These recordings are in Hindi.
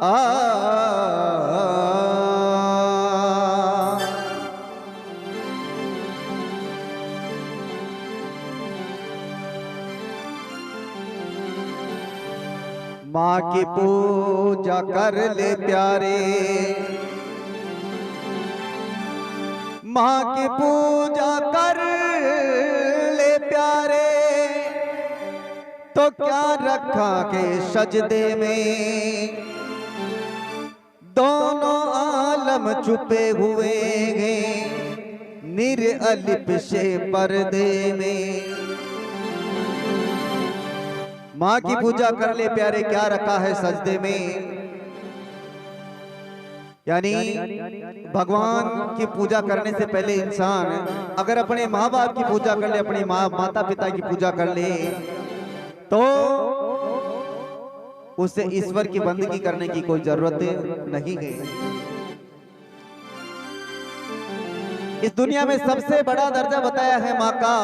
माँ की पूजा कर ले प्यारे, माँ की पूजा कर ले प्यारे, तो क्या रखा के सजदे में, दोनों आलम छुपे हुए हैं निर अलिफ से पर्दे में। माँ की पूजा कर ले प्यारे, क्या रखा है सजदे में, यानी भगवान की पूजा करने से पहले इंसान अगर अपने माँ बाप की पूजा कर ले, अपने माता पिता की पूजा कर ले, तो उसे ईश्वर की बंदगी करने की कोई जरूरत नहीं है। इस दुनिया में सबसे बड़ा दर्जा बताया है माँ का।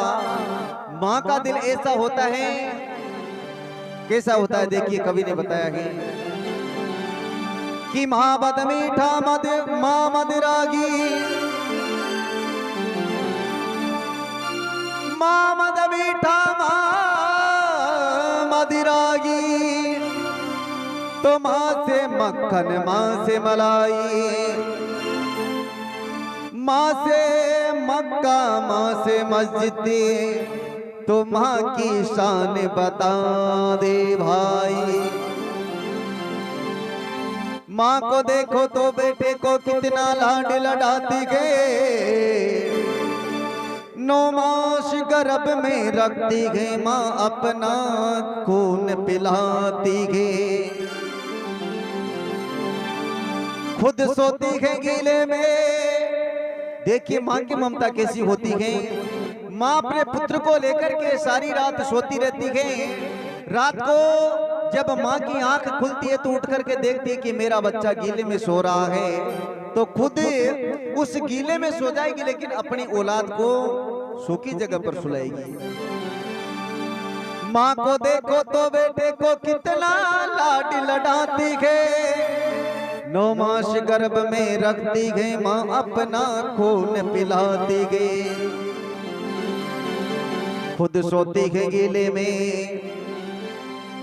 माँ का दिल ऐसा होता है, कैसा होता है देखिए, कवि ने बताया है कि माँ मद मीठा मद माँ मदिरागी, माँ मद मीठा माँ मदिरागी, तो माँ से मक्खन माँ से मलाई, माँ से मक्का माँ से मस्जिद, तो माँ की शान बता दे भाई। माँ को देखो तो बेटे को कितना लाड लड़ाती गए, 9 मास गर्भ में रखती गई माँ, अपना खून पिलाती गई, खुद सोती है गीले में। देखिए माँ की ममता कैसी होती है। माँ अपने पुत्र को लेकर के सारी रात सोती रहती है। रात को जब माँ की आंख खुलती है तो उठ करके देखती है कि मेरा बच्चा गीले में सो रहा है, तो खुद उस गीले में सो जाएगी, लेकिन अपनी औलाद को सूखी जगह पर सुलाएगी। माँ को देखो तो बेटे को कितना लाड लड़ाती है, 9 मास गर्भ में रखती है माँ, अपना खून पिलाती है, खुद सोती है गीले में,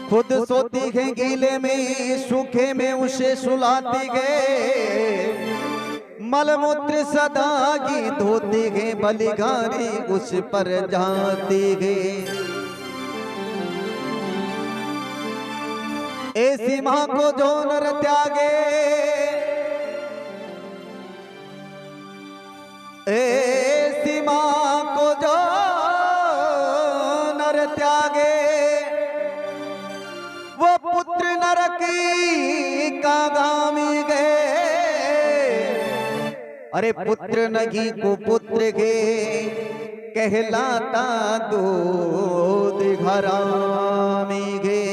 खुद सोती है गीले में, सूखे में उसे सुलाती है, मलमूत्र सदा की धोती है, बलिहारी उस पर जाती है। ऐसी माँ को जो नर त्यागे, ऐसी माँ को जो नर त्यागे, वो पुत्र नरकी का गामी गए। अरे पुत्र नगी को पुत्र के कहलाता दूध घरामी गे।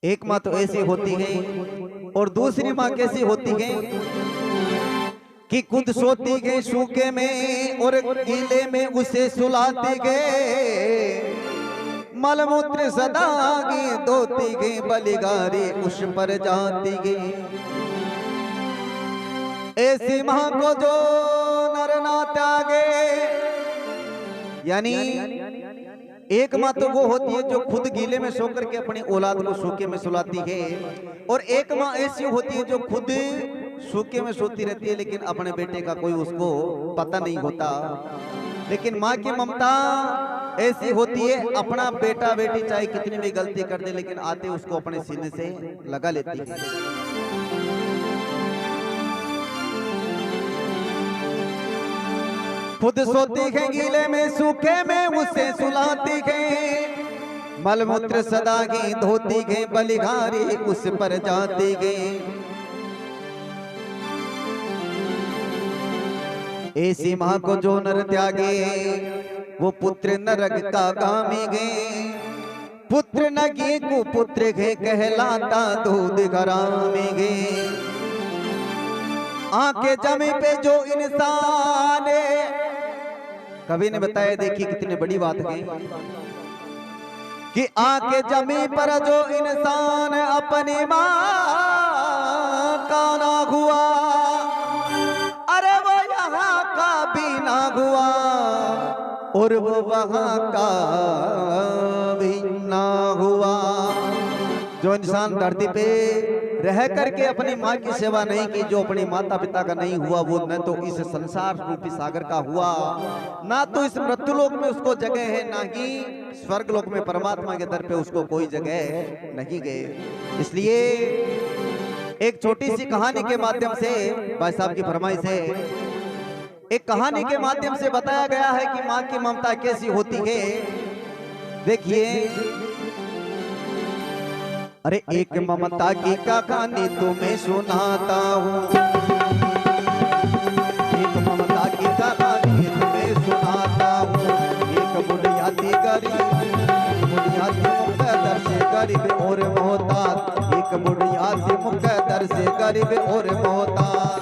एक माँ तो ऐसी होती है, और दूसरी माँ कैसी होती है कि खुद सोती गए सूखे में और गीले में उसे सुलाती गए, मलमूत्र सदा की धोती गई, बलिहारी उस पर जाती गई। ऐसी माँ को जो नर ना त्यागे, यानी एक माँ तो वो होती है जो खुद गीले में सो करके अपनी औलाद को सूखे में सुलाती है, और एक माँ ऐसी होती है जो खुद सूखे में सोती रहती है, लेकिन अपने बेटे का कोई उसको पता नहीं होता। लेकिन माँ की ममता ऐसी होती है, अपना बेटा बेटी चाहे कितनी भी गलती कर दे, लेकिन आते उसको अपने सीने से लगा लेती है। खुद सोती है गीले में सूखे में उसे सुलाती है, मलमूत्र सदा की धोती है, बलिहारी उस पर जाती है। ऐसी माँ को जो नर त्यागे, वो पुत्र नरक का गामी गे, पुत्र नगी को पुत्र गे कहलाता दूध घरामी गे। आंखें जमी पे जो इंसान, कवि ने बताया देखिए कितनी बड़ी बात है कि आके जमी पर जो इंसान अपनी माँ का ना हुआ, अरे वो यहाँ का भी ना हुआ और वो वहाँ का भी ना हुआ। जो इंसान धरती पे रह करके अपनी माँ की सेवा नहीं की, जो अपने माता पिता का नहीं हुआ, वो न तो इस संसार रूपी सागर का हुआ, ना तो इस मृत्युलोक में उसको जगह है, ना ही स्वर्ग लोक में परमात्मा के दर पे उसको कोई जगह नहीं गए। इसलिए एक छोटी सी कहानी के माध्यम से, भाई साहब की फरमाइश है, एक कहानी के माध्यम से बताया गया है कि माँ की ममता कैसी होती है। देखिए, अरे एक ममता की कहानी तुम्हें सुनाता हूँ, एक ममता की कहानी तुम्हें सुनाता हूँ। एक बुढ़िया थी गरीब, बुढ़िया थी मुकद्दर से गरीब और मोहताज, एक बुढ़िया थी मुकद्दर से गरीब और मोहताज।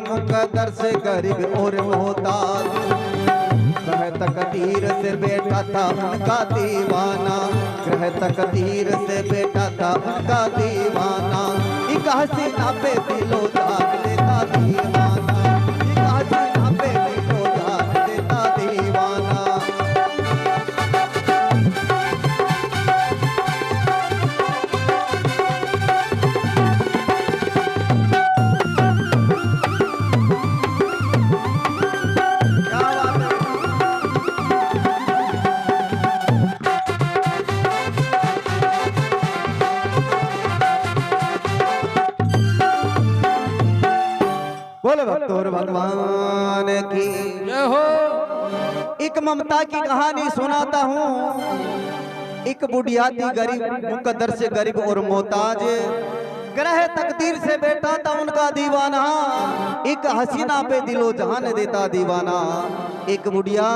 मुकद्दर से गरीब और मोहताज, ग्रह तकदीर से बेटा था उनका दीवाना, ग्रह तकदीर से बेटा था उनका दीवाना। एक हसीना पे दिलो जान देता दीवाना, एक हसीना पे दिलो जान देता दीवाना। बोलो भक्तों भगवान की जय हो। एक ममता की कहानी सुनाता हूँ। एक बुढ़िया थी गरीब, मुकद्दर से गरीब और मोहताज, ग्रह तकदीर से बेटा था उनका दीवाना, एक हसीना पे दिलो जहान देता दीवाना। एक बुढ़िया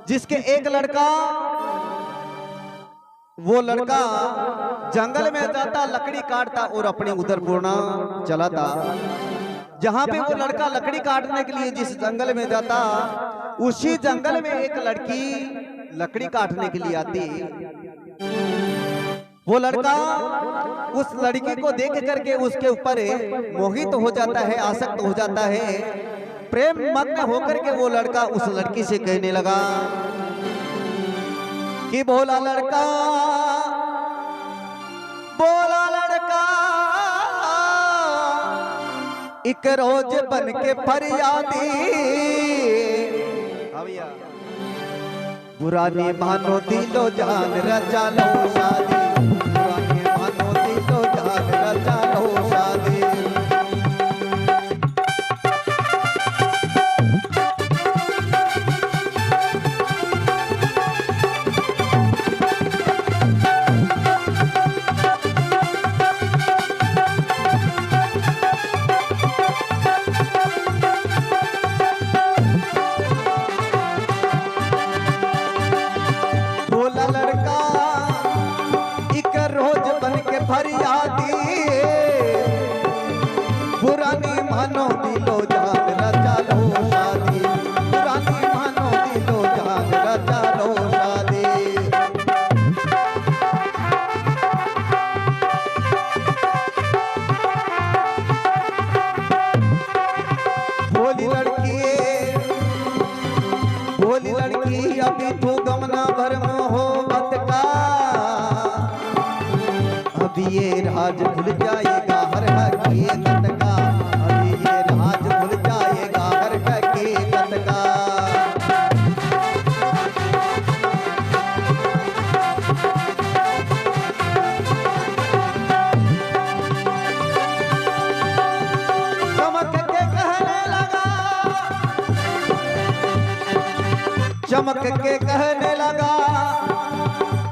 जिसके एक लड़का, वो लड़का जंगल में जाता, लकड़ी काटता और अपने उधर पूर्णा चलाता। जहां पे वो लड़का लकड़ी काटने के लिए जिस जंगल में जाता, उसी जंगल में एक लड़की लकड़ी काटने के लिए आती। वो लड़का उस लड़की को देख करके उसके ऊपर मोहित हो जाता है, आसक्त हो जाता है। प्रेम मग्न होकर के वो लड़का उस लड़की से कहने लगा कि बोला लड़का, बोला लड़का, एक रोज बन के फरियादी, बुरा नहीं मानो दिलो जान रचा लो शादी, बुरा नहीं मानो दिलो जान रचा लो शादी। फरियादी, पुरानी मानो दिलो जान रचा लो शादी, पुरानी मानो दिलो जान रचा लो शादी। बोली लड़की, बोली लड़की, अभी तू गमना भर मोहब्बत का, अभी ये राज भूल जाएगा हर हकीकत का, अभी ये राज भूल जाएगा हर हकीकत का। चमक के कहने लगा, चमक के कहने लगा,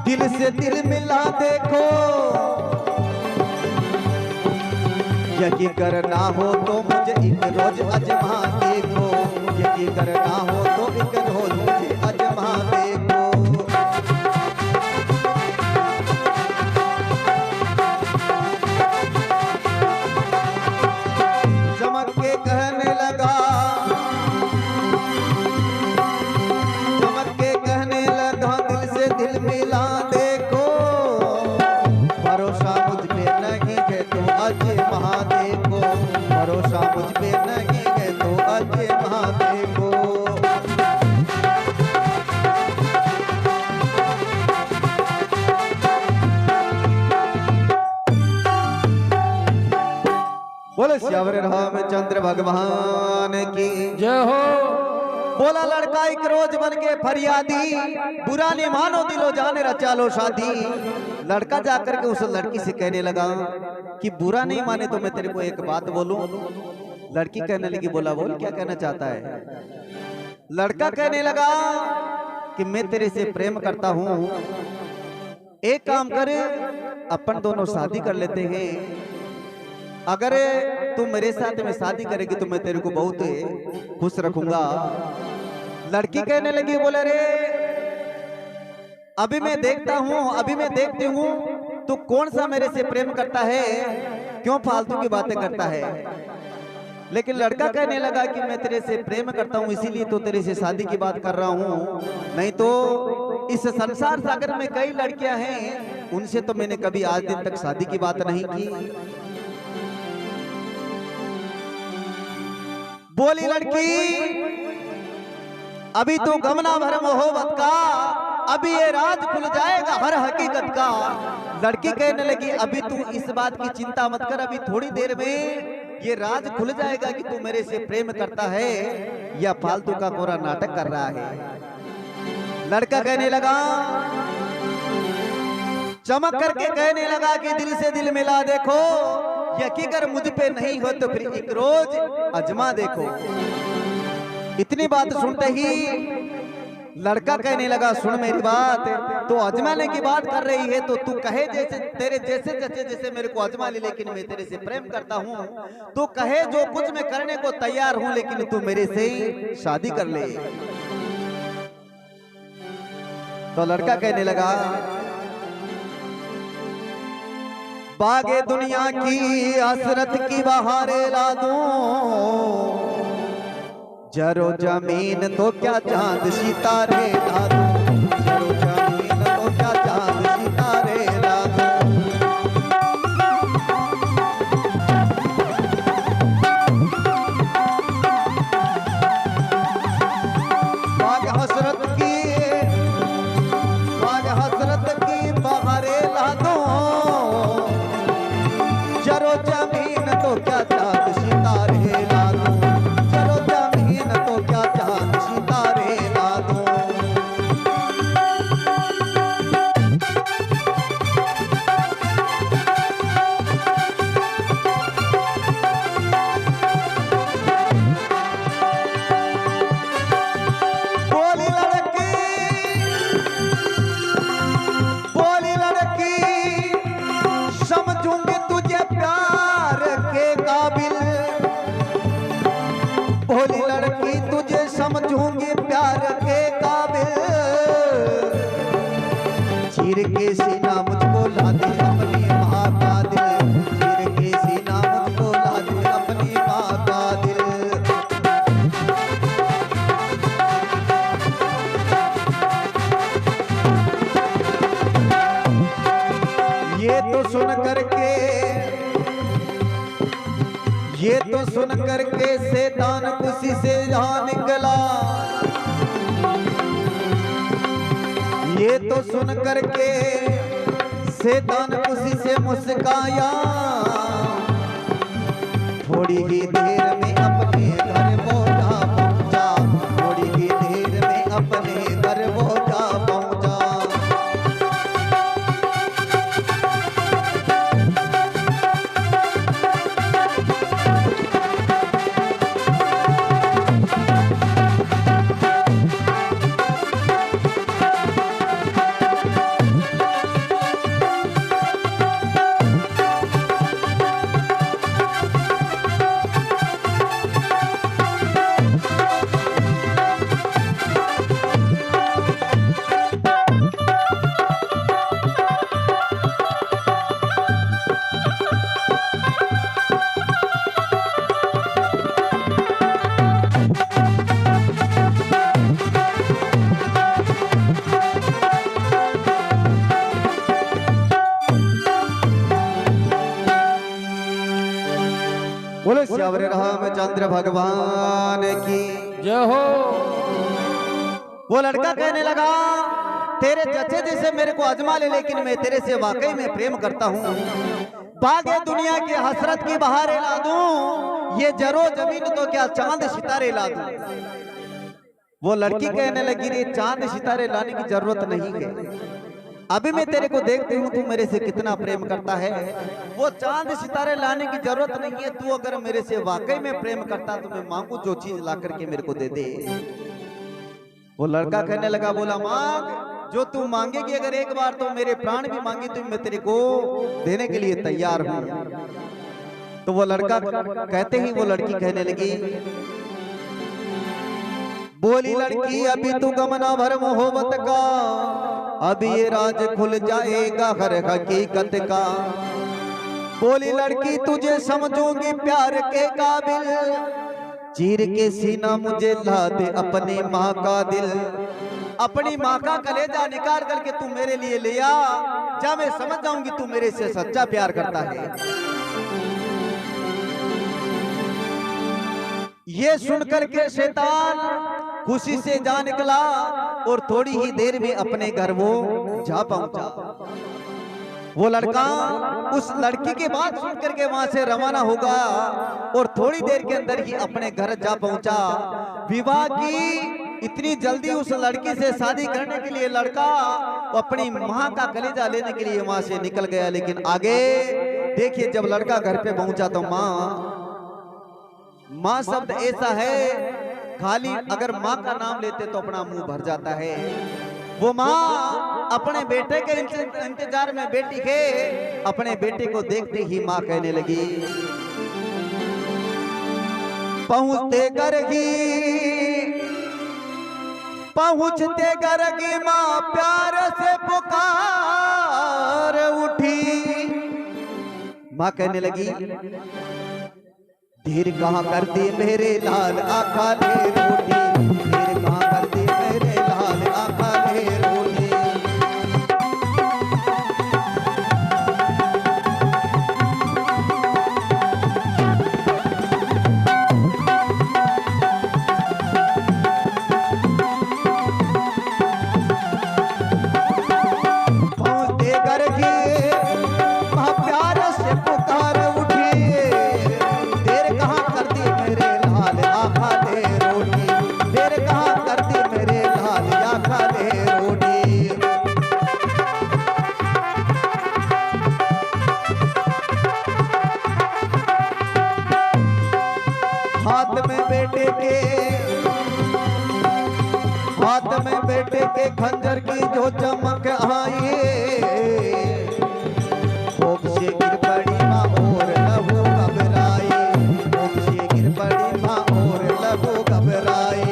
दिल से दिल मिला देखो, यदि करना हो तो मुझे एक रोज अजमा देखो, यदि करना हो तो एक रोज मुझे अजमा देखो। बोले श्यावर रामचंद्र भगवान की जय हो। बोला लड़का एक रोज बन के फरियादी, बुरा नहीं मानो दिलो जाने रचा लो शादी। लड़का जाकर के उस लड़की से कहने लगा कि बुरा नहीं माने तो मैं तेरे को एक बात बोलूं। लड़की कहने लगी बोला बोल क्या कहना चाहता है। लड़का कहने लगा कि मैं तेरे से प्रेम करता हूं, एक काम कर अपन दोनों शादी कर लेते हैं। अगर तू मेरे साथ में शादी करेगी तो मैं तेरे को बहुत खुश रखूंगा। लड़की कहने लगी बोले रे अभी मैं देखता हूँ, अभी मैं देखती हूँ तू कौन सा मेरे से प्रेम करता है, क्यों फालतू की बातें करता है। लेकिन लड़का कहने लगा कि मैं तेरे से प्रेम करता हूँ इसीलिए तो तेरे से शादी की बात कर रहा हूँ, नहीं तो इस संसार सागर में कई लड़कियां हैं उनसे तो मैंने कभी आज दिन तक शादी की बात नहीं की। बोली लड़की अभी तो गमना भर मोहब्बत का, अभी ये राज खुल जाएगा हर हकीकत का। लड़की कहने लगी अभी तू इस बात की चिंता मत कर, अभी थोड़ी देर में ये राज खुल जाएगा कि तू मेरे से प्रेम करता है या फालतू का कोरा नाटक कर रहा है। लड़का कहने लगा चमक करके कहने लगा कि दिल से दिल मिला देखो, यकीन कर मुझ पे नहीं हो तो फिर एक रोज अजमा देखो। इतनी बात सुनते ही लड़का कहने लगा सुन मेरी बात, तो अजमाने की बात कर रही है तो तू कहे जैसे तेरे जैसे जैसे मेरे को अजमा ले, लेकिन मैं तेरे से प्रेम करता हूँ। तो कहे जो कुछ मैं करने को तैयार हूँ, लेकिन तू मेरे से शादी कर ले। तो लड़का कहने लगा बागे दुनिया की हसरत की बहारे ला दूं, जरो जमीन तो क्या चांद सितारे ला दूं, जरो जमीन तो क्या चांद सितारे ला दूं। बाग हसरत की बहारे ला दूं, जरो जमीन तो क्या चांद सितारे ला दूं, जरो जमीन तो क्या चांद सितारे ला दूं। बोली लड़की समझूंगी तुझे प्यार के काबिल, भोली लड़की तुझे समझूंगी प्यार के काबिल। चीर के सीना मुझको ला दे अपनी माँ का दिल, चीर के सीना मुझको ला दे अपनी माँ का दिल। ये तो सुन करके शैतान खुशी से जहां निकला, ये तो सुन करके शैतान खुशी से मुस्काया। थोड़ी ही देर में अपने घर वो जा पहुंचा, थोड़ी ही देर में अपने घर वो जा पहुंचा। बोले श्यावर रामचंद्र भगवान की जय हो। वो लड़का कहने लगा तेरे जचे जैसे मेरे को अजमा ले, लेकिन मैं तेरे से वाकई में प्रेम करता हूँ। बागे दुनिया की हसरत की बहारें ला दूं, ये जरो जमीन तो क्या चांद सितारे ला दूं। वो लड़की कहने लगी, रे चांद सितारे लाने की जरूरत नहीं है, अभी मैं तेरे को देखती हूँ तू मेरे से कितना प्रेम करता है। वो चांद सितारे लाने की जरूरत नहीं है, तू अगर मेरे से वाकई में प्रेम करता तो मैं मांगू जो चीज ला करके मेरे को दे दे। वो लड़का कहने लगा, बोला मांग, जो तू मांगेगी अगर एक बार तो मेरे प्राण भी मांगे तो मैं तेरे को देने के लिए तैयार हूं। तो वो लड़का कहते ही वो लड़की कहने लगी, बोली लड़की अभी तू गमना भर मोहब्बत का, अभी ये राज खुल जाएगा हर हकीकत का। बोली लड़की तुझे समझूंगी प्यार के काबिल, चीर के सीना मुझे ला दे अपनी माँ का दिल। अपनी माँ का कलेजा निकाल करके तू मेरे लिए ले आ, जा मैं समझ जाऊंगी तू मेरे से सच्चा प्यार करता है। ये सुनकर के शैतान खुशी से जा निकला और थोड़ी ही देर में अपने घर वो जा पहुंचा। वो लड़का उस लड़की की बात सुनकर के वहां से रवाना होगा और थोड़ी देर के अंदर ही अपने घर जा पहुंचा। विवाह की इतनी जल्दी उस लड़की से शादी करने के लिए लड़का अपनी मां का कलेजा लेने के लिए वहां से निकल गया। लेकिन आगे देखिए, जब लड़का घर पे पहुंचा तो माँ शब्द ऐसा है, खाली अगर माँ का नाम लेते तो अपना मुंह भर जाता है। वो माँ अपने बेटे के इंतजार में बेटी के अपने बेटे को देखते ही माँ कहने लगी, पहुंचते करगी माँ प्यार से पुकार उठी। माँ कहने लगी, धीर कहाँ कर दी मेरे लाल आँखा ले रोटी, धीर कहाँ कर दी मेरे लाल आँखा ले रोटी। पहुँचते करके वहाँ प्यार से पुकार उठी, देर कहाँ कर दी मेरे लाल आँखा ले रोटी, देर कहाँ कर दी मेरे लाल आँखा ले रोटी। हाथ में बेटे के खंजर की जो चमक आई, खूब से गिर पड़ी माँ और लहू घबराई, खूब से गिर पड़ी माँ और लहू घबराई।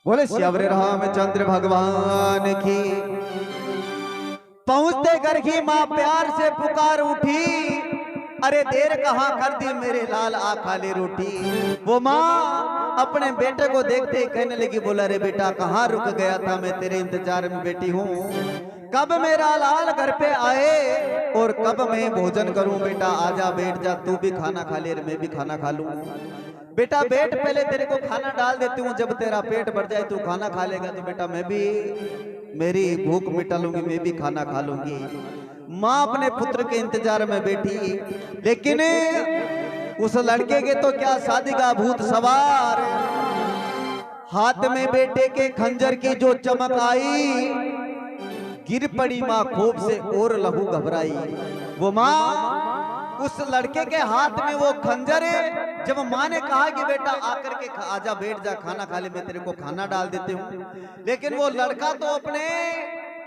बोले श्यावरे रामचंद्र भगवान की। पहुंचते घर की माँ प्यार से पुकार उठी, अरे देर कहाँ कर दी मेरे लाल आँखा ले रोटी। वो माँ अपने बेटे को देखते ही कहने लगी, बोला रे बेटा कहाँ रुक गया था, मैं तेरे इंतजार में बैठी हूँ, कब मेरा लाल घर पे आए और कब मैं भोजन करूं। बेटा आजा बैठ जा, तू भी खाना खा ले, मैं भी खाना खा लूं। बेटा बैठ, पहले तेरे को खाना डाल देती हूँ, जब तेरा पेट भर जाए तू खाना खा लेगा तो बेटा मैं भी मेरी भूख मिटा लूंगी, मैं भी खाना खा लूंगी। माँ अपने पुत्र के इंतजार में बैठी, लेकिन उस लड़के के तो क्या शादी का भूत सवार। हाथ में बेटे के खंजर की जो चमक आई, गिर पड़ी माँ खूब से और लहू घबराई। वो माँ उस लड़के के हाथ में वो खंजर है, जब माँ ने कहा कि बेटा आकर के आजा बैठ जा खाना खा ले, मैं तेरे को खाना डाल देती हूँ, लेकिन वो लड़का तो अपने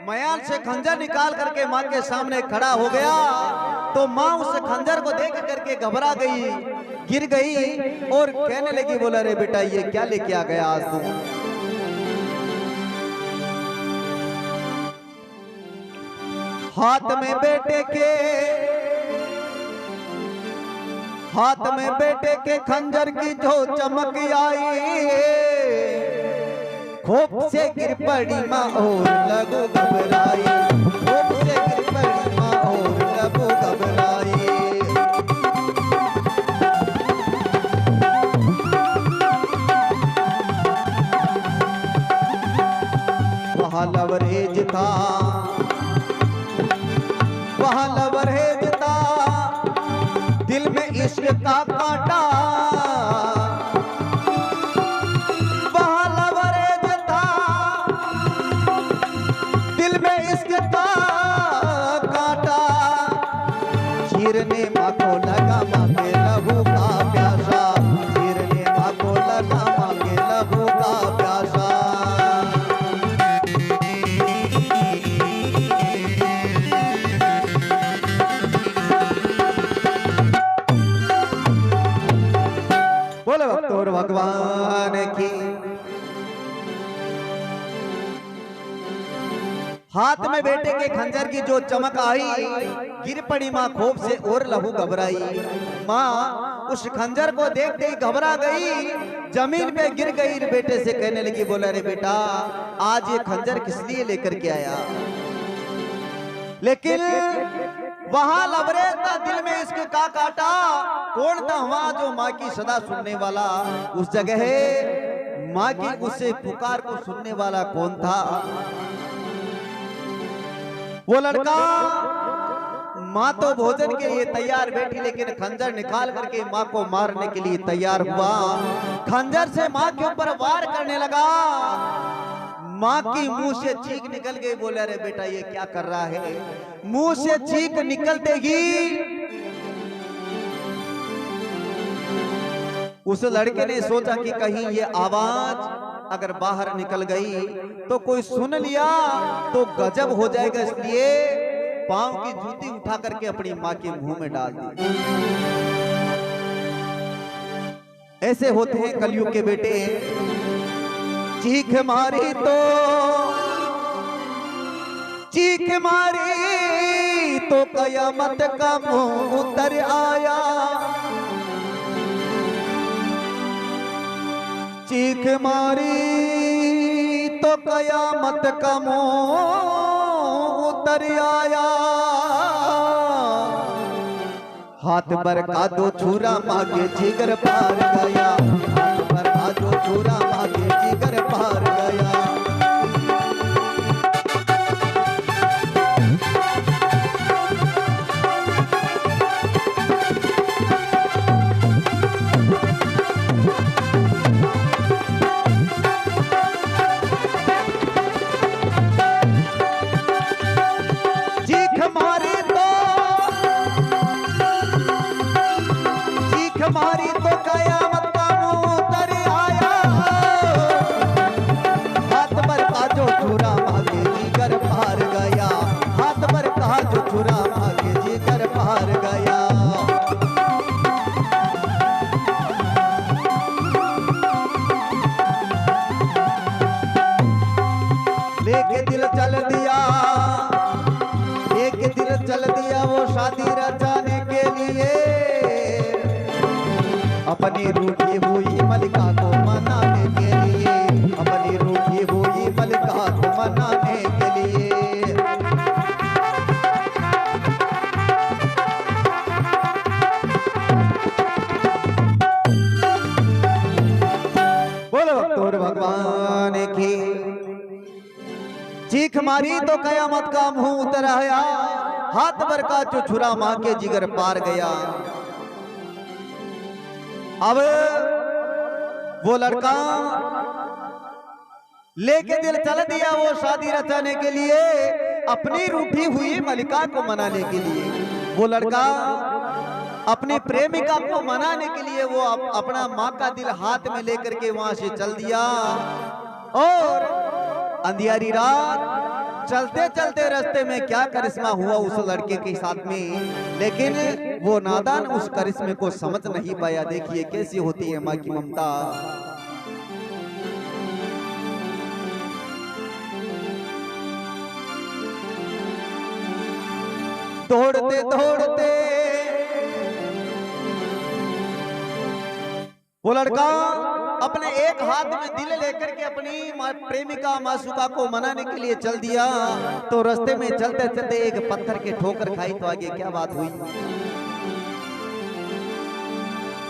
मयान से खंजर निकाल करके माँ के सामने खड़ा हो गया। तो माँ उस खंजर को देख करके घबरा गई, गिर गई और कहने लगी, बोला रे बेटा ये क्या लेके आ गया आज तू। हाथ में बेटे के, हाथ में बेटे के खंजर की जो चमक आई, खोप से गिर पड़ी माँ और लगो घबराई, खोप से गिर पड़ी माँ और लगो घबराई। वहाँ लवरेज था, वहाँ लवरेज था, दिल में इश्क का कांटा, वहाँ लवरेज था, दिल में इश्क का कांटा, चीरने माँ को लगा माँ के लहू का प्यासा, चीरने माँ को लगा माँ के लहू का प्यासा। बोले भक्तों भगवान की। हाथ में बेटे के खंजर की जो चमक आई, गिर पड़ी माँ खोप से और लहू घबराई। माँ उस खंजर को देखते ही घबरा गई, जमीन पे गिर गई, बेटे से कहने लगी, बोला रे बेटा आज ये खंजर किस लिए लेकर के आया। लेकिन वहां लवरेज था, दिल में इसके का काटा, कौन था वहां जो माँ की सदा सुनने वाला, उस जगह माँ की उससे पुकार को सुनने वाला कौन था। वो लड़का माँ तो भोजन के लिए तैयार बैठी, लेकिन खंजर निकाल करके माँ को मारने के लिए तैयार हुआ। खंजर से माँ के ऊपर वार करने लगा, माँ की मुंह से चीख निकल गई। बोला रे बेटा ये क्या कर रहा है। मुंह से चीख निकलते ही उस लड़के ने सोचा कि कहीं ये आवाज अगर बाहर निकल गई तो कोई सुन लिया तो गजब हो जाएगा, इसलिए पांव की जूती उठा करके अपनी माँ के मुंह में डाल दी। ऐसे होते हैं कलयुग के बेटे। चीख मारी तो, चीख मारी तो कयामत का मुंह उतर आया, चीख मारी तो कयामत का मुंह उतर आया। हाथ पर का दो छुरा मांगे जिगर पार गया, हाथ पर का दो छुरा मांगे जिगर पार गया। मारी तो कयामत का मुंह उतर आया, हाथ पर का जो छुरा मांगे जिगर पार गया, हाथ पर का जो छुरा मांगे जिगर पार गया। लेके दिल चल दिया, लेके दिल चल दिया वो शादी रचाने के लिए, अपनी रूठी हुई मलिका को मनाने के लिए, अपनी रूठी हुई मलिका को मनाने के लिए। बोलो भक्तों भगवान की। चीख मारी तो कयामत का मुंह उतर आया, हाथ पर का छुरा मां के जिगर पार गया। अब वो लड़का लेके दिल चल दिया वो शादी रचाने के लिए, अपनी रूठी हुई मलिका को मनाने के लिए। वो लड़का अपनी प्रेमिका को मनाने के लिए वो अपना माँ का दिल हाथ में लेकर के वहां से चल दिया। और अंधियारी रात चलते चलते रास्ते में क्या करिश्मा हुआ उस लड़के के साथ में, लेकिन वो नादान उस करिश्मे को समझ नहीं पाया। देखिए कैसी होती है माँ की ममता। दौड़ते दौड़ते वो लड़का अपने एक हाथ में दिल लेकर के अपनी प्रेमिका मासूका को मनाने के लिए चल दिया। तो रास्ते में चलते चलते एक पत्थर के ठोकर खाई। तो आगे क्या बात हुई?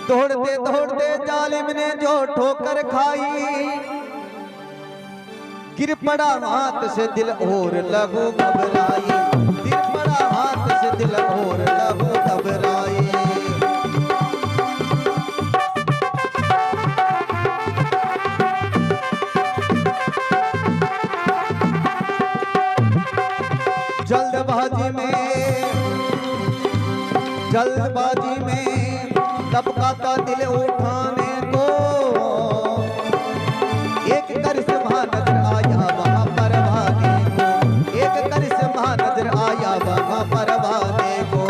दौड़ते दौड़ते जालिम ने जो ठोकर खाई, गिर पड़ा हाथ से दिल और लहू घबराई। गिर पड़ा हाथ से दिल और लहू घबराई। जल्दबाजी में लपकाता दिल उठाने को एक करिश्मा नजर आया वहां पर भागे को। एक करिश्मा नजर आया वहां पर भागे को।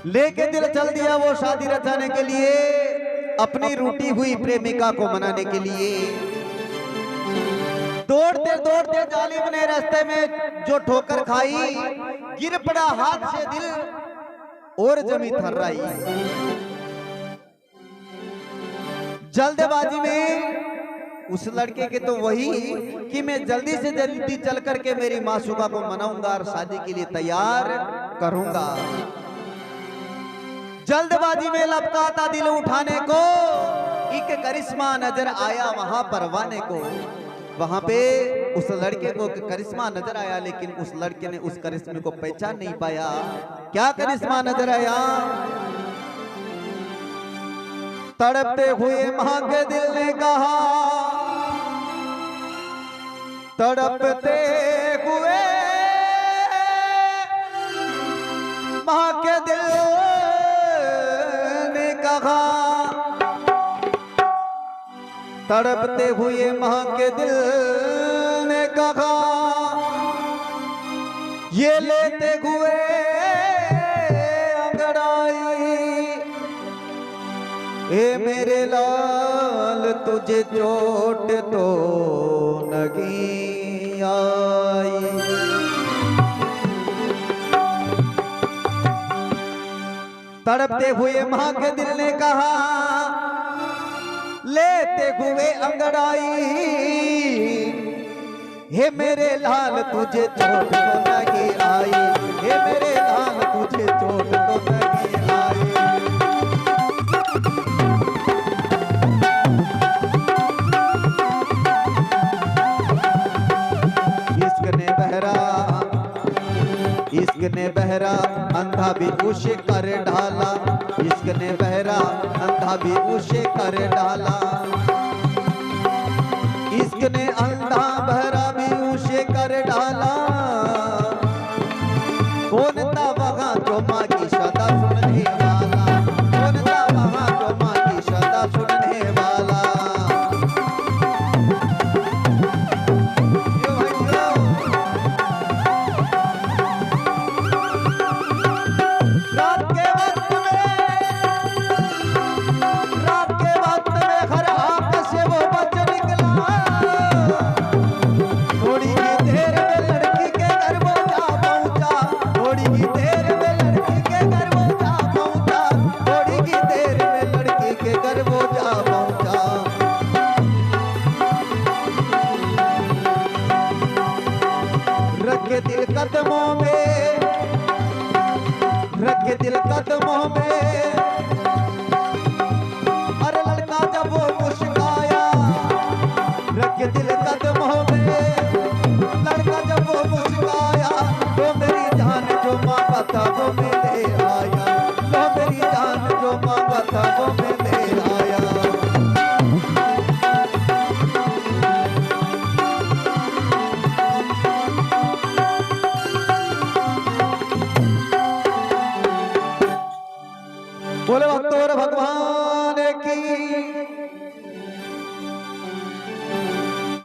लेके दिल चल दिया वो शादी रचाने के लिए, अपनी रूठी हुई प्रेमिका को मनाने के लिए। दौड़ते दौड़ते जालिम ने रास्ते में जो ठोकर खाई, गिर पड़ा हाथ से दिल और जमी थर्राई। जल्दबाजी में उस लड़के के तो वही कि मैं जल्दी से जल्दी चल करके मेरी मासूका को मनाऊंगा और शादी के लिए तैयार करूंगा। जल्दबाजी में लपकाता दिल उठाने को एक करिश्मा नजर आया वहां परवाने को। वहां पे उस लड़के को करिश्मा नजर आया, लेकिन उस लड़के ने उस करिश्मे को पहचान नहीं पाया। क्या करिश्मा नजर आया? तड़पते हुए मां के दिल ने कहा, तड़पते हुए मां के दिल कहा, तड़पते हुए मां के दिल ने कहा, ये लेते हुए अंगड़ाई। ए मेरे लाल तुझे चोट तो नहीं आई। तड़पते हुए मां के दिल ने कहा, लेते हुए अंगड़ाई। हे मेरे लाल तुझे चोट तो नहीं आई। हे मेरे लाल तुझे चोट तो नहीं आई। इश्क ने बहरा अंधा भी उसे कर डाला। इश्क ने बहरा अंधा भी उसे कर डाला। इश्क ने अंधा बहरा भी उसे कर डाला। कौन था वहां जो मां की सदा सुनने वाला? कौन था वहां जो मां की सदा सुनने वाला? दिल कदमों में, रख दिल कदमों में। अरे लड़का जब वो मुस्काया, रख दिल कदमों में। लड़का जब वो मुस्काया, तो मेरी जान जो मांगा था वो मिले आया। तो मेरी जान जो मांगा था वो मिले आया। बोले भक्तों भगवान की।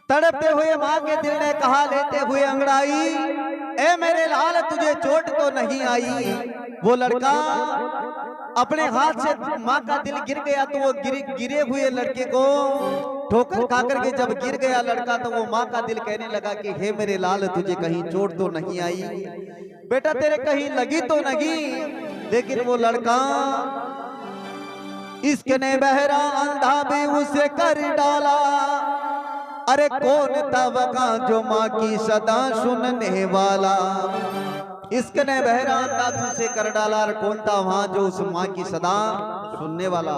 तड़पते हुए दिल ने कहा लेते हुए अंगड़ाई, ए मेरे लाल तुझे चोट तो नहीं आई। वो लड़का अपने हाथ से माँ का दिल गिर गया तो वो गिरे हुए लड़के को ठोकर खाकर के जब गिर गया लड़का तो वो माँ का दिल कहने लगा कि हे मेरे लाल तुझे कहीं चोट तो नहीं आई, बेटा तेरे कहीं लगी तो नहीं। लेकिन वो लड़का इश्क ने बहरा अंधा भी उसे कर डाला। अरे कौन था वहाँ जो माँ की सदा सुनने वाला। इश्क ने बहरा अंधा भी उसे कर डाला। और कौन था वहाँ जो उस माँ की सदा सुनने वाला।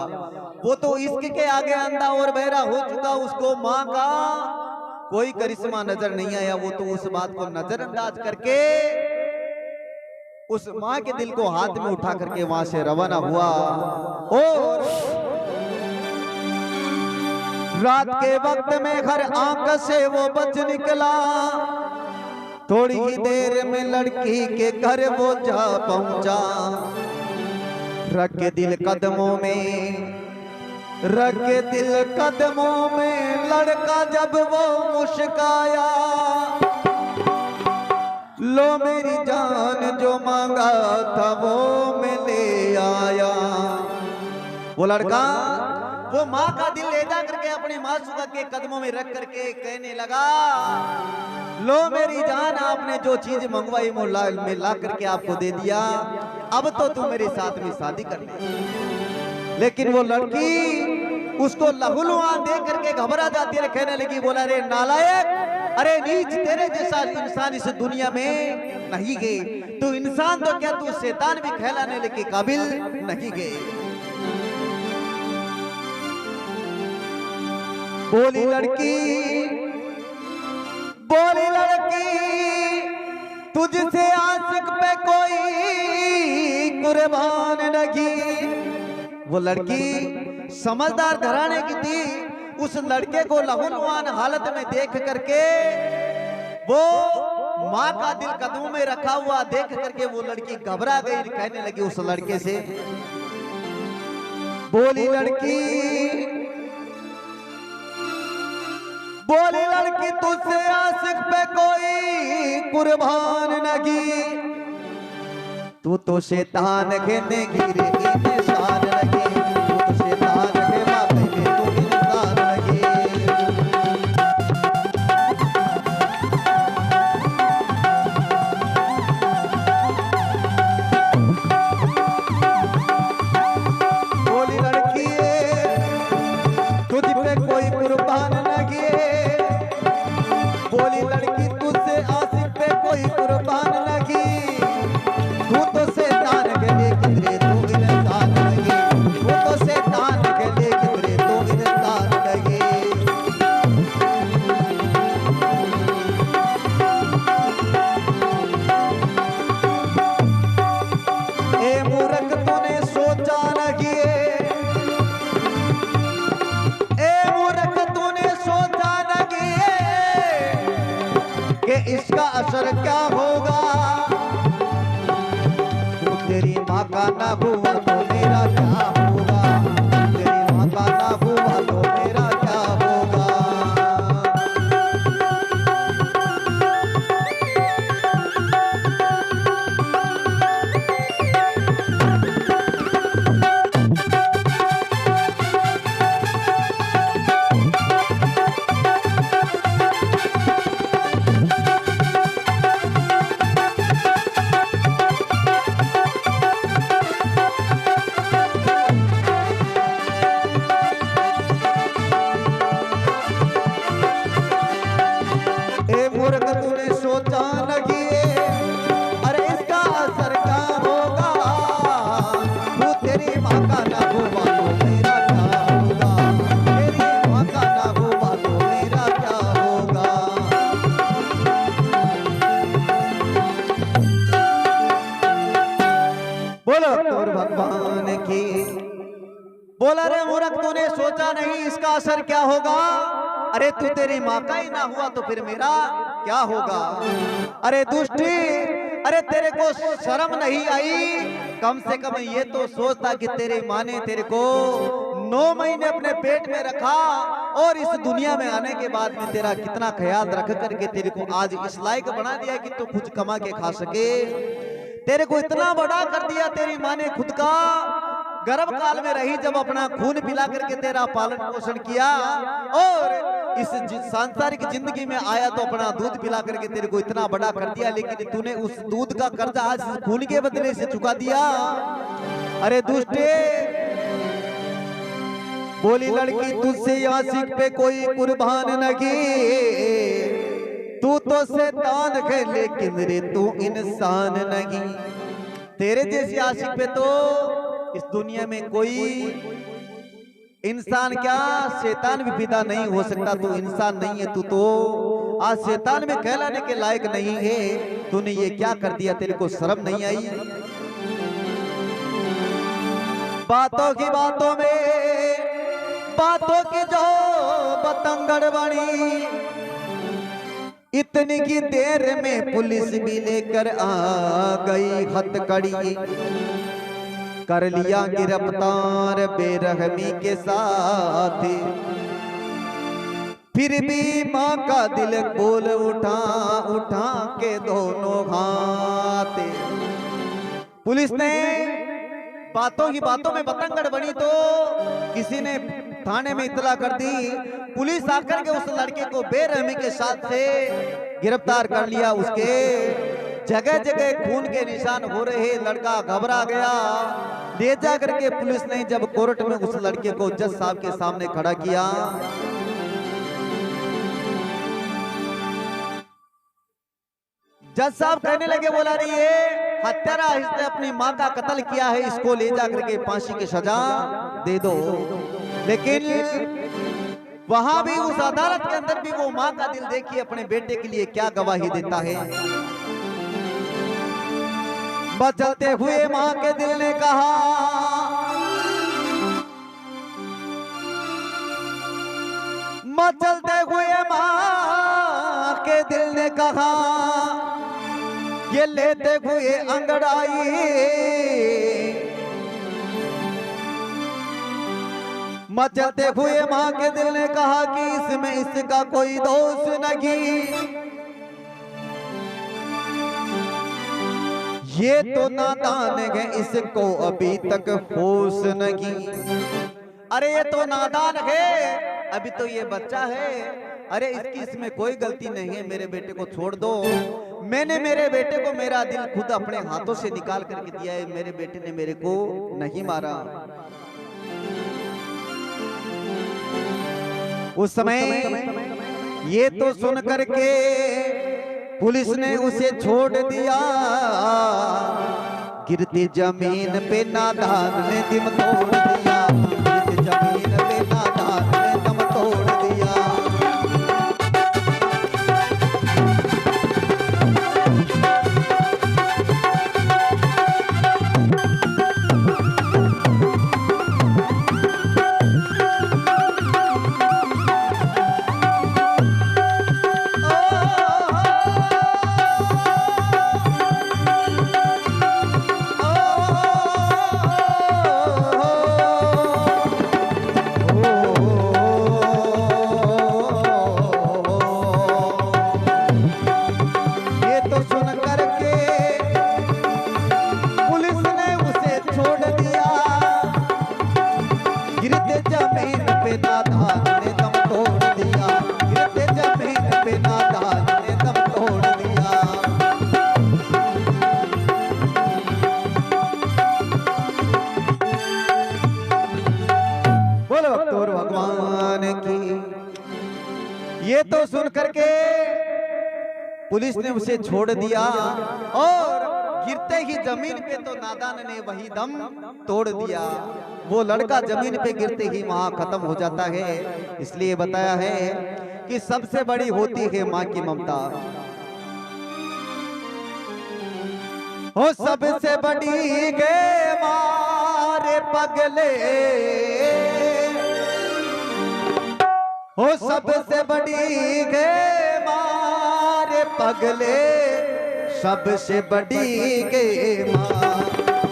वो तो इश्क के आगे अंधा और बहरा हो चुका, उसको माँ का कोई करिश्मा नजर नहीं आया। वो तो उस बात को नजरअंदाज करके उस माँ के दिल को हाथ में उठा करके वहां से रवाना हुआ। और रात के वक्त में हर आंख से वो बच निकला। थोड़ी ही देर में लड़की के घर वो जा पहुंचा। रख के दिल कदमों में, रख के दिल कदमों में लड़का जब वो मुस्काया। लो मेरी जान जो मांगा था वो मैं ले आया। वो लड़का वो माँ का दिल ले जा करके अपनी मासूका के कदमों में रख करके कहने लगा, लो मेरी जान आपने जो चीज मंगवाई वो ला करके आपको दे दिया, अब तो तुम मेरे साथ में शादी कर ले। लेकिन वो लड़की उसको लहूलुहान देख करके घबरा जाती है, कहने लगी, बोला रे नालायक, अरे नीच, तेरे जैसा इंसान इस दुनिया में नहीं गए। तू इंसान तो क्या तू शैतान भी कहलाने के काबिल नहीं गए। बोली लड़की, बोली लड़की, तुझसे आशिक पे कोई कुर्बान नहीं। वो लड़की समझदार घराने की थी। उस लड़के को लहूलुहान हालत में देख करके वो माँ का दिल कदमों में रखा हुआ देख करके वो लड़की घबरा गई। कहने लगी उस लड़के से, बोली लड़की, बोली लड़की, तुझसे आशिक पे कोई कुर्बान नहीं। तू तो शैतान के गिरे इंसान लगी। तू तो शैतान के बातें में तू इंसान लगी। बोली लड़की, तुझ पे कोई कुर्बान लगी। बोली लड़की, तुझसे आशिक पे कोई कुर्बान लगी। तू तो शैतान के लिए किधरे तू इंसान लगी। तू तो शैतान के लिए किधरे तू इंसान लगी। ए मूर्ख तूने सोचा नहीं, ए मूर्ख तूने सोचा नहीं कि इसका असर क्या होगा। तू तेरी माँ का ना हुआ तो मेरा क्या होगा। तेरी माँ का ना हुआ तो मेरा क्या होगा। मूर्ख तूने सोचा नहीं, अरे इसका असर क्या होगा। तू तेरी माँ का ना हुआ तो मेरा क्या होगा। तेरी माँ का ना हुआ तो मेरा क्या होगा। बोलो और भगवान की। बोला रे मूर्ख तूने सोचा नहीं इसका असर क्या होगा। अरे तू तेरी माँ का ही ना हुआ तो फिर मेरा क्या होगा। अरे दुष्टी, अरे तेरे को शर्म नहीं आई। कम से कम ये तो सोचता कि तेरी माँ ने तेरे को 9 महीने अपने पेट में रखा और इस दुनिया में आने के बाद में तेरा कितना ख्याल रख करके तेरे को आज इस लायक बना दिया कि तू कुछ कमा के खा सके। तेरे को इतना बड़ा कर दिया तेरी माँ ने खुद का गर्भ काल में रही जब अपना खून पिला करके तेरा पालन पोषण किया और इस सांसारिक जिंदगी में आया तो अपना दूध पिला करके तेरे को इतना बड़ा कर दिया, लेकिन तूने उस दूध का कर्जा आज खून के बदले से चुका दिया। अरे दुष्टे, बोली लड़की तुझसे आशिक पे कोई कुर्बान नहीं, तू तो शैतान है लेकिन रे तू इंसान नहीं। तेरे जैसे आशिक पे तो इस दुनिया में कोई इंसान क्या शैतान भी पैदा नहीं हो सकता। तू इंसान नहीं है, तू तो आज शैतान में कहलाने के लायक नहीं है। तूने ये क्या कर दिया, तेरे को शर्म नहीं आई? बातों की बातों में बातों की जो बतंगड़ बनी, इतनी की देर में पुलिस भी लेकर आ गई हथकड़ी, कर लिया गिरफ्तार बेरहमी के साथ। फिर भी माँ का दिल बोल उठा उठा के दोनों हाथ। पुलिस ने बातों ही बातों में बतंगड़ बनी तो किसी ने थाने में इतला कर दी। पुलिस आकर के उस लड़के को बेरहमी के साथ से गिरफ्तार कर लिया। उसके जगह जगह खून के निशान हो रहे, लड़का घबरा गया। ले जा करके पुलिस ने जब कोर्ट में उस लड़के को जज साहब के सामने खड़ा किया, जज साहब कहने लगे, बोला रही है हत्यारा इसने अपनी माँ का कत्ल किया है, इसको ले जा करके फांसी की सजा दे दो। लेकिन वहां भी उस अदालत के अंदर भी वो माँ का दिल देखिए अपने बेटे के लिए क्या गवाही देता है। बचलते हुए माँ के दिल ने कहा, मचलते हुए माँ के दिल ने कहा, ये लेते हुए अंगड़ाई, मचलते हुए माँ के दिल ने कहा कि इसमें इसका कोई दोष नहीं, ये तो नादान है, इसको अभी तक होश नहीं। अरे ये तो नादान है, अभी तो ये बच्चा है, अरे इसकी इसमें कोई गलती नहीं है, मेरे बेटे को छोड़ दो। मैंने मेरे बेटे को मेरा दिल खुद अपने हाथों से निकाल करके दिया है, मेरे बेटे ने मेरे को नहीं मारा। उस समय ये तो सुन करके पुलिस ने उसे छोड़ दिया। गिरती जमीन पे नादान ने दम तोड़ दिया, गिरती जमीन पे नादान ने दम तोड़ दिया। ये तो सुन करके पुलिस ने उसे छोड़ दिया और गिरते ही जमीन पे तो नादान ने वही दम तोड़ दिया। वो लड़का जमीन पे गिरते ही वहां खत्म हो जाता है। इसलिए बताया है कि सबसे बड़ी होती है माँ की ममता। हो सबसे बड़ी गे मारे पगले, हो सबसे बड़ी गे मारे पगले, सबसे बड़ी गे माँ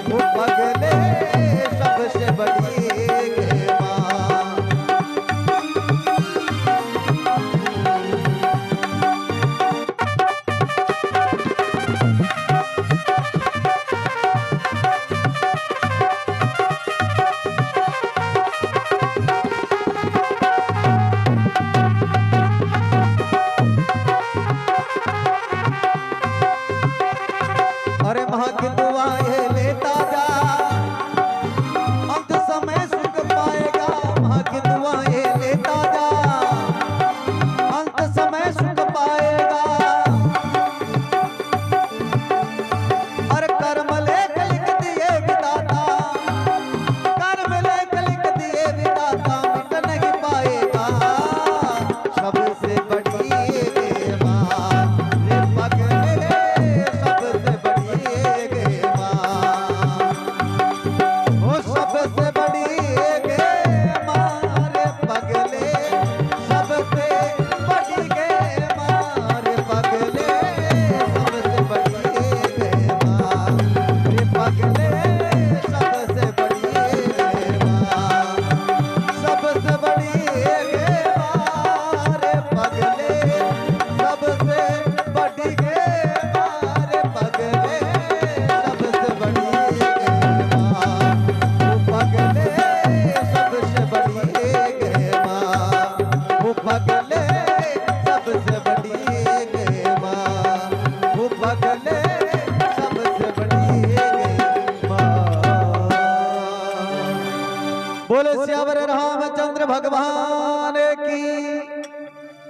वो पगले, सबसे बड़ी गे माँ।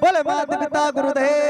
बोले माता पिता गुरुदेव